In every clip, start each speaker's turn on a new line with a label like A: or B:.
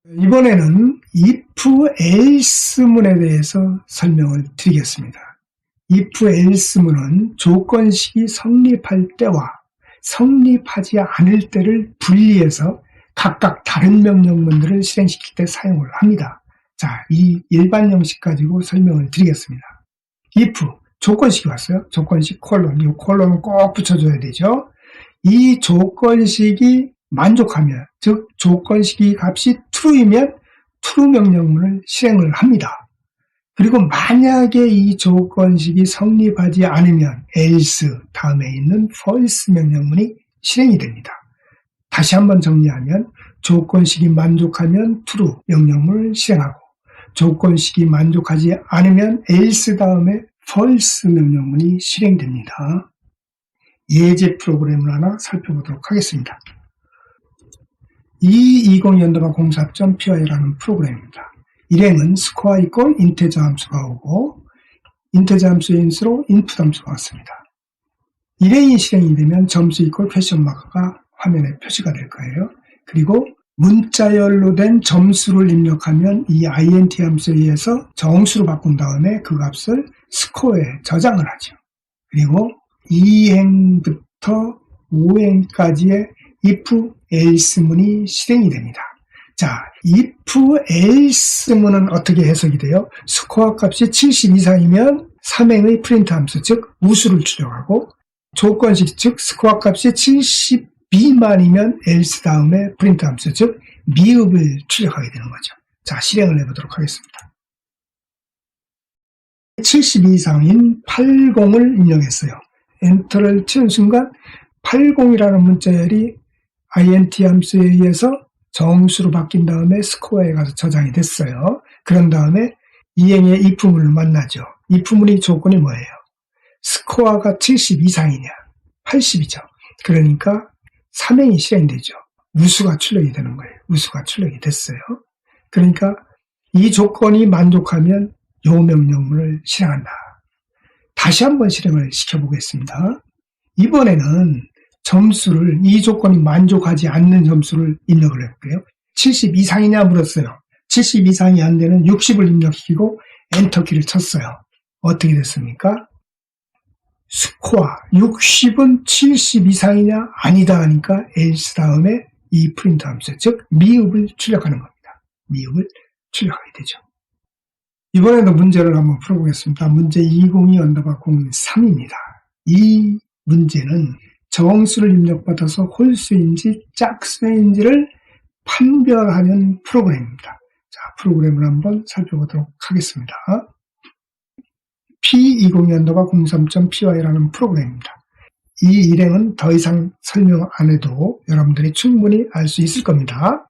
A: 이번에는 if-else문에 대해서 설명을 드리겠습니다. if-else문은 조건식이 성립할 때와 성립하지 않을 때를 분리해서 각각 다른 명령문들을 실행시킬 때 사용을 합니다. 자, 이 일반 형식 가지고 설명을 드리겠습니다. if, 조건식이 왔어요. 조건식 콜론, 이 콜론은 꼭 붙여줘야 되죠. 이 조건식이 만족하면, 즉 조건식이 값이 true이면 true 명령문을 실행을 합니다. 그리고 만약에 이 조건식이 성립하지 않으면 else 다음에 있는 false 명령문이 실행이 됩니다. 다시 한번 정리하면 조건식이 만족하면 true 명령문을 실행하고 조건식이 만족하지 않으면 else 다음에 false 명령문이 실행됩니다. 예제 프로그램을 하나 살펴보도록 하겠습니다. 2020-04.py라는 프로그램입니다. 일행은 스코어 이퀄 인테저 함수가 오고 인테저 함수의 인수로 인풋 함수가 왔습니다. 일행이 실행이 되면 점수 이퀄 퀘스천 마크가 화면에 표시가 될 거예요. 그리고 문자열로 된 점수를 입력하면 이 int 함수에 의해서 정수로 바꾼 다음에 그 값을 스코어에 저장을 하죠. 그리고 2행부터 5행까지의 if-else문이 실행이 됩니다. 자, if-else문은 어떻게 해석이 돼요? 스코어 값이 70 이상이면 3행의 프린트 함수, 즉 우수를 출력하고 조건식, 즉 스코어 값이 70 미만이면 else 다음에 프린트 함수, 즉 미흡을 출력하게 되는 거죠. 자, 실행을 해보도록 하겠습니다. 70 이상인 80을 입력했어요. 엔터를 치는 순간 80이라는 문자열이 int 함수에 의해서 정수로 바뀐 다음에 스코어에 가서 저장이 됐어요. 그런 다음에 이행의 if문을 만나죠. if문의 조건이 뭐예요? 스코어가 70 이상이냐? 80이죠. 그러니까 3행이 실행되죠. 우수가 출력이 되는 거예요. 우수가 출력이 됐어요. 그러니까 이 조건이 만족하면 요 명령문을 실행한다. 다시 한번 실행을 시켜보겠습니다. 이번에는 점수를, 이 조건이 만족하지 않는 점수를 입력을 해볼게요. 70 이상이냐 물었어요. 70 이상이 안 되는 60을 입력시키고 엔터키를 쳤어요. 어떻게 됐습니까? 스코어 60은 70 이상이냐 아니다 하니까 else 다음에 이 프린트 함수, 즉 미흡을 출력하는 겁니다. 미흡을 출력하게 되죠. 이번에도 문제를 한번 풀어보겠습니다. 문제 202-03입니다. 이 문제는 정수를 입력받아서 홀수인지 짝수인지를 판별하는 프로그램입니다. 자, 프로그램을 한번 살펴보도록 하겠습니다. P20-03.py라는 프로그램입니다. 이 일행은 더 이상 설명 안 해도 여러분들이 충분히 알 수 있을 겁니다.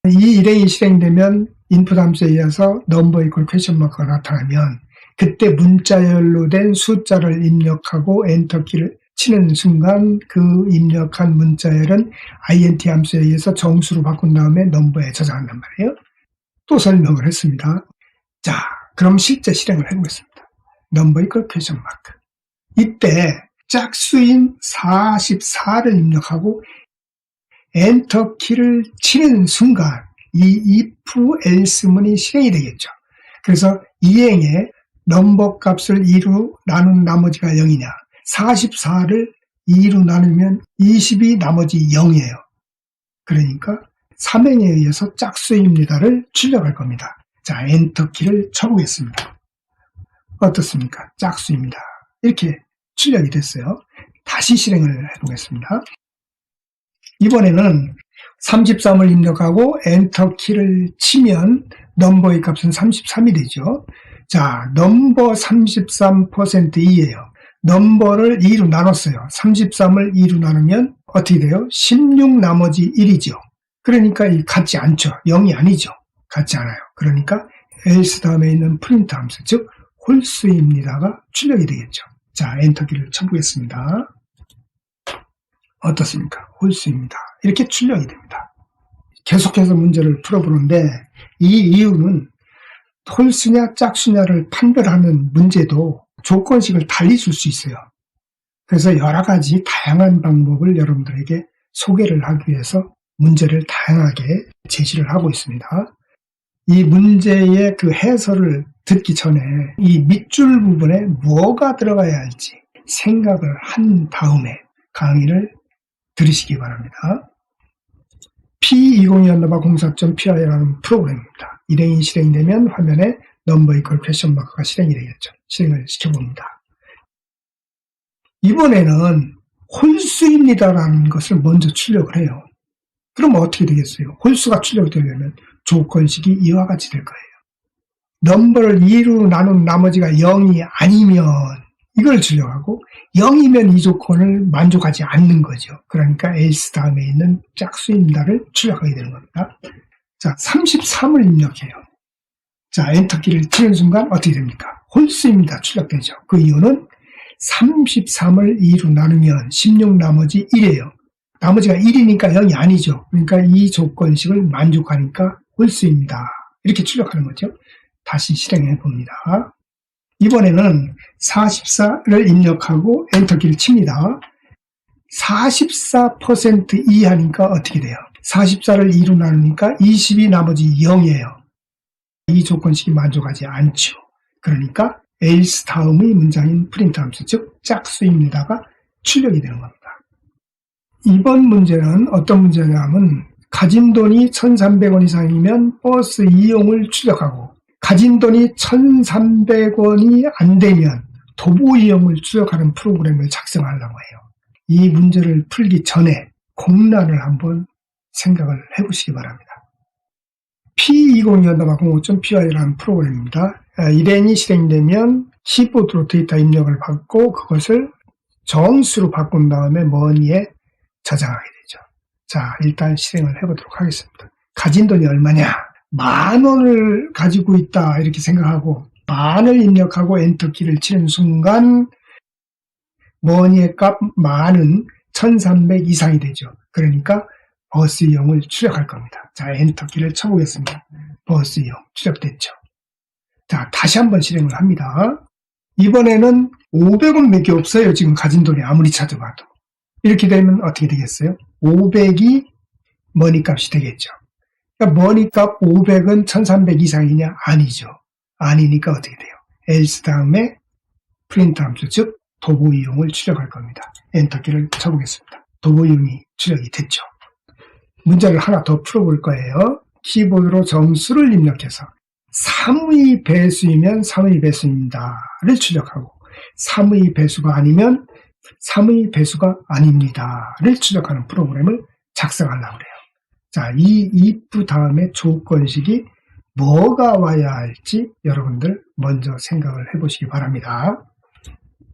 A: 이 일행이 실행되면 인풋 함수에 의해서 number equal question mark가 나타나면 그때 문자열로 된 숫자를 입력하고 엔터키를 치는 순간 그 입력한 문자열은 int 함수에 의해서 정수로 바꾼 다음에 넘버에 저장한단 말이에요. 또 설명을 했습니다. 자, 그럼 실제 실행을 해보겠습니다. number equal question mark. 이때 짝수인 44를 입력하고 엔터키를 치는 순간 이 if-else문이 실행이 되겠죠. 그래서 이행에 넘버 값을 2로 나눈 나머지가 0이냐, 44를 2로 나누면 20이 나머지 0이에요. 그러니까 3행에 의해서 짝수입니다를 출력할 겁니다. 자, 엔터키를 쳐보겠습니다. 어떻습니까? 짝수입니다. 이렇게 출력이 됐어요. 다시 실행을 해보겠습니다. 이번에는 33을 입력하고 엔터키를 치면 넘버의 값은 33이 되죠. 자, 넘버 33%이에요. 넘버를 2로 나눴어요. 33을 2로 나누면 어떻게 돼요? 16 나머지 1이죠. 그러니까 이 같지 않죠. 0이 아니죠. 같지 않아요. 그러니까 else 다음에 있는 프린트 함수, 즉 홀수입니다가 출력이 되겠죠. 자, 엔터키를 쳐보겠습니다. 어떻습니까? 홀수입니다. 이렇게 출력이 됩니다. 계속해서 문제를 풀어보는데 이 이유는 홀수냐 짝수냐를 판별하는 문제도 조건식을 달리 줄 수 있어요. 그래서 여러 가지 다양한 방법을 여러분들에게 소개를 하기 위해서 문제를 다양하게 제시를 하고 있습니다. 이 문제의 그 해설을 듣기 전에 이 밑줄 부분에 뭐가 들어가야 할지 생각을 한 다음에 강의를 들으시기 바랍니다. P2024.PI라는 프로그램입니다. 일행이 실행되면 화면에 넘버 이퀄 퀘션 마크가 실행이 되겠죠. 실행을 시켜봅니다. 이번에는 홀수입니다라는 것을 먼저 출력을 해요. 그럼 어떻게 되겠어요? 홀수가 출력되려면 조건식이 이와 같이 될 거예요. 넘버를 2로 나눈 나머지가 0이 아니면 이걸 출력하고 0이면 이 조건을 만족하지 않는 거죠. 그러니까 else 다음에 있는 짝수입니다를 출력하게 되는 겁니다. 자, 33을 입력해요. 자, 엔터키를 치는 순간 어떻게 됩니까? 홀수입니다. 출력되죠. 그 이유는 33을 2로 나누면 16 나머지 1이에요. 나머지가 1이니까 0이 아니죠. 그러니까 이 조건식을 만족하니까 홀수입니다. 이렇게 출력하는 거죠. 다시 실행해 봅니다. 이번에는 44를 입력하고 엔터키를 칩니다. 44% 이하니까 어떻게 돼요? 44를 2로 나누니까 20이 나머지 0이에요. 이 조건식이 만족하지 않죠. 그러니까 else 다음의 문장인 프린트 함수, 즉 짝수입니다가 출력이 되는 겁니다. 이번 문제는 어떤 문제냐면 가진 돈이 1,300원 이상이면 버스 이용을 출력하고 가진 돈이 1,300원이 안 되면 도보 이용을 출력하는 프로그램을 작성하려고 해요. 이 문제를 풀기 전에 공란을 한번 생각을 해보시기 바랍니다. P2024.05.py라는 프로그램입니다. 일행이 실행되면 키보드로 데이터 입력을 받고 그것을 정수로 바꾼 다음에 머니에 저장하게 되죠. 자, 일단 실행을 해보도록 하겠습니다. 가진 돈이 얼마냐? 10,000원을 가지고 있다 이렇게 생각하고 만을 입력하고 엔터키를 치는 순간 머니의 값 만은 1,300 이상이 되죠. 그러니까 버스 이용을 출력할 겁니다. 자, 엔터키를 쳐보겠습니다. 버스 이용 출력됐죠. 자, 다시 한번 실행을 합니다. 이번에는 500원 몇 개 없어요. 지금 가진 돈이 아무리 찾아봐도. 이렇게 되면 어떻게 되겠어요? 500이 머니 값이 되겠죠. 그러니까 머니 값 500은 1,300 이상이냐? 아니죠. 아니니까 어떻게 돼요? else 다음에 프린트 함수, 즉 도보 이용을 출력할 겁니다. 엔터키를 쳐보겠습니다. 도보 이용이 출력이 됐죠. 문제를 하나 더 풀어볼 거예요. 키보드로 정수를 입력해서 3의 배수이면 3의 배수입니다를 출력하고 3의 배수가 아니면 3의 배수가 아닙니다를 출력하는 프로그램을 작성하려고 해요. 자, 이 if 다음에 조건식이 뭐가 와야 할지 여러분들 먼저 생각을 해보시기 바랍니다.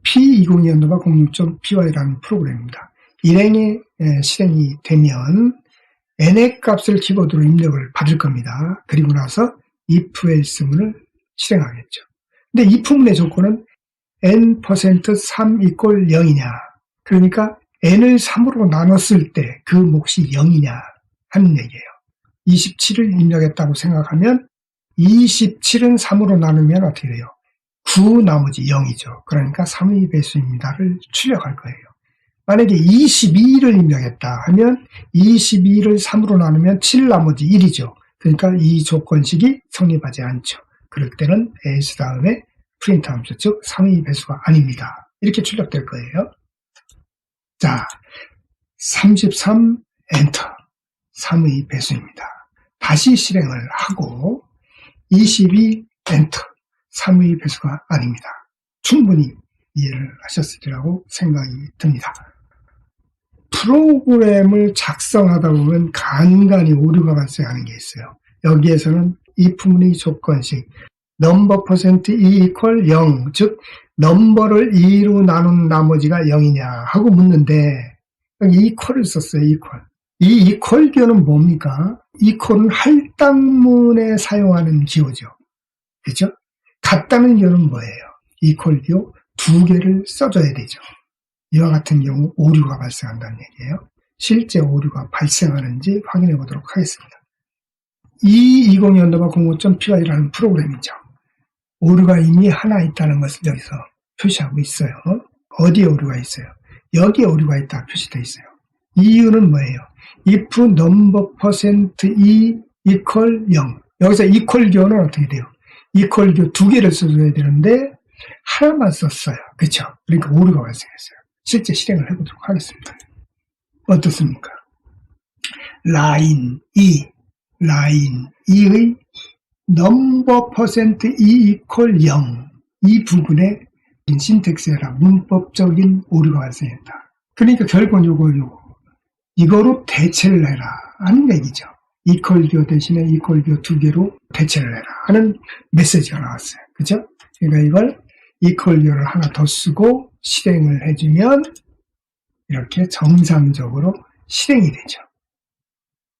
A: P2024.06.py라는 프로그램입니다. 일행이 실행이 되면 n의 값을 키보드로 입력을 받을 겁니다. 그리고 나서 if else문을 실행하겠죠. 근데 if문의 조건은 n%3 equal 0이냐. 그러니까 n을 3으로 나눴을 때 그 몫이 0이냐 하는 얘기예요. 27을 입력했다고 생각하면 27은 3으로 나누면 어떻게 돼요? 9 나머지 0이죠. 그러니까 3의 배수입니다를 출력할 거예요. 만약에 22를 입력했다 하면 22를 3으로 나누면 7 나머지 1이죠. 그러니까 이 조건식이 성립하지 않죠. 그럴 때는 else 다음에 프린트 함수, 즉 3의 배수가 아닙니다. 이렇게 출력될 거예요. 자, 33 엔터 3의 배수입니다. 다시 실행을 하고 22 엔터 3의 배수가 아닙니다. 충분히 이해를 하셨으리라고 생각이 듭니다. 프로그램을 작성하다 보면 간간히 오류가 발생하는 게 있어요. 여기에서는 if문의 조건식 넘버 퍼센트 e equal 0, 즉 넘버를 2로 나눈 나머지가 0이냐 하고 묻는데 여기 equal을 썼어요. equal. 이 equal 기호는 뭡니까? equal은 할당문에 사용하는 기호죠. 그렇죠? 같다는 기호는 뭐예요? equal 기호 2개를 써줘야 되죠. 이와 같은 경우 오류가 발생한다는 얘기예요. 실제 오류가 발생하는지 확인해 보도록 하겠습니다. 이 2024.05.py라는 프로그램이죠. 오류가 이미 하나 있다는 것을 여기서 표시하고 있어요. 어디에 오류가 있어요? 여기에 오류가 있다 표시되어 있어요. 이 이유는 뭐예요? if number percent e equal 0. 여기서 equal 교는 어떻게 돼요? equal 교 두 개를 써줘야 되는데 하나만 썼어요. 그렇죠? 그러니까 오류가 발생했어요. 실제 실행을 해보도록 하겠습니다. 어떻습니까? 라인 2의 넘버 퍼센트 E 이퀄 0 이 부분에 신텍스에라 문법적인 오류가 발생했다. 그러니까 결국은 이거로 대체를 해라 하는 얘기죠. 이퀄교 대신에 이퀄교 두 개로 대체를 해라 하는 메시지가 나왔어요. 그죠? 그러니까 이걸 이퀄교를 하나 더 쓰고 실행을 해주면 이렇게 정상적으로 실행이 되죠.